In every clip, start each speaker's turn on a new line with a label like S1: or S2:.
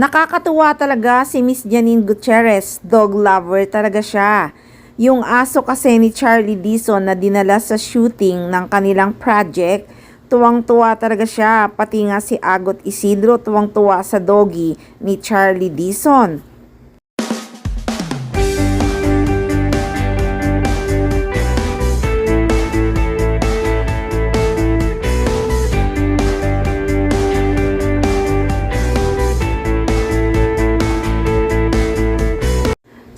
S1: Nakakatuwa talaga si Miss Janine Gutierrez, dog lover talaga siya. Yung aso kasi ni Charlie Dizon na dinala sa shooting ng kanilang project, tuwang-tuwa talaga siya, pati nga si Agot Isidro tuwang-tuwa sa doggy ni Charlie Dizon.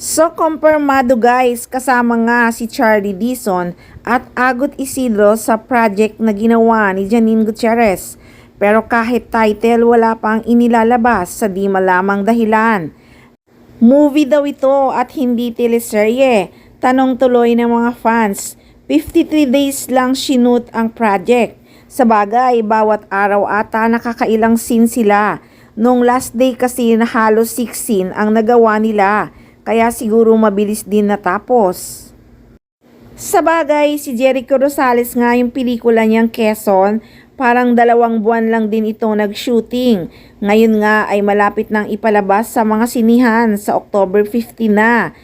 S1: So, kumpirmado guys, kasama nga si Charlie Dizon at Agot Isidro sa project na ginawa ni Janine Gutierrez. Pero kahit title, wala pang inilalabas sa di malamang dahilan. Movie daw ito at hindi teleserye. Tanong tuloy ng mga fans, 53 days lang sinut ang project. Sa bagay, bawat araw ata nakakailang scene sila. Nung last day kasi na halos 6 scene ang nagawa nila. Kaya siguro mabilis din natapos. Sa bagay, si Jericho Rosales nga yung pelikula niyang Quezon, parang 2 buwan lang din ito nag-shooting. Ngayon nga ay malapit nang ipalabas sa mga sinihan sa October 15 na.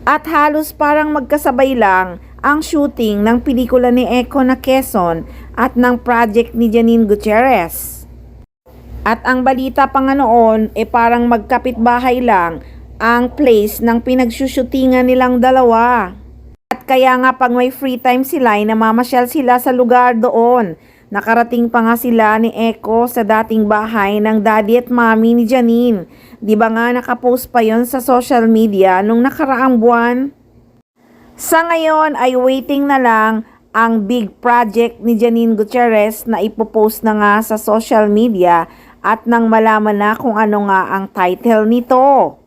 S1: At halos parang magkasabay lang ang shooting ng pelikula ni Eko na Quezon at ng project ni Janine Gutierrez. At ang balita pa nga noon parang magkapitbahay lang ang place ng pinagsushootingan nilang dalawa. At kaya nga pag may free time sila ay namamasyal sila sa lugar doon. Nakarating pa nga sila ni Eko sa dating bahay ng daddy at mommy ni Janine. Di ba nga nakapost pa yon sa social media nung nakaraang buwan? Sa ngayon ay waiting na lang ang big project ni Janine Gutierrez na ipopost na nga sa social media at nang malaman na kung ano nga ang title nito.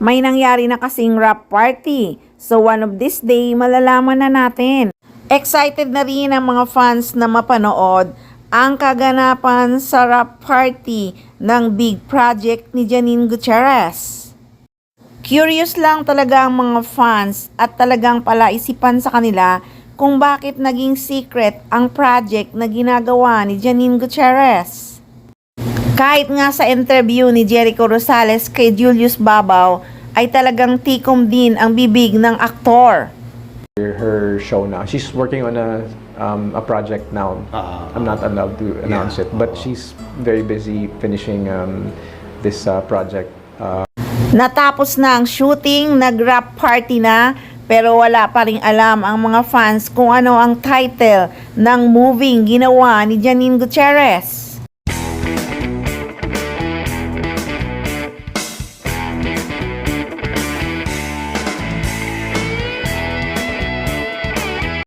S1: May nangyari na kasing rap party, so one of this day malalaman na natin. Excited na rin ang mga fans na mapanood ang kaganapan sa rap party ng big project ni Janine Gutierrez. Curious lang talaga ang mga fans at talagang palaisipan sa kanila kung bakit naging secret ang project na ginagawa ni Janine Gutierrez. Kahit nga sa interview ni Jericho Rosales kay Julius Babaw ay talagang tikom din ang bibig ng aktor.
S2: Her show now. She's working on a project now. I'm not allowed to announce it, but she's very busy finishing this project.
S1: Natapos na ang shooting, nag-rap party na, pero wala pa ring alam ang mga fans kung ano ang title ng movie ginawa ni Janine Gutierrez.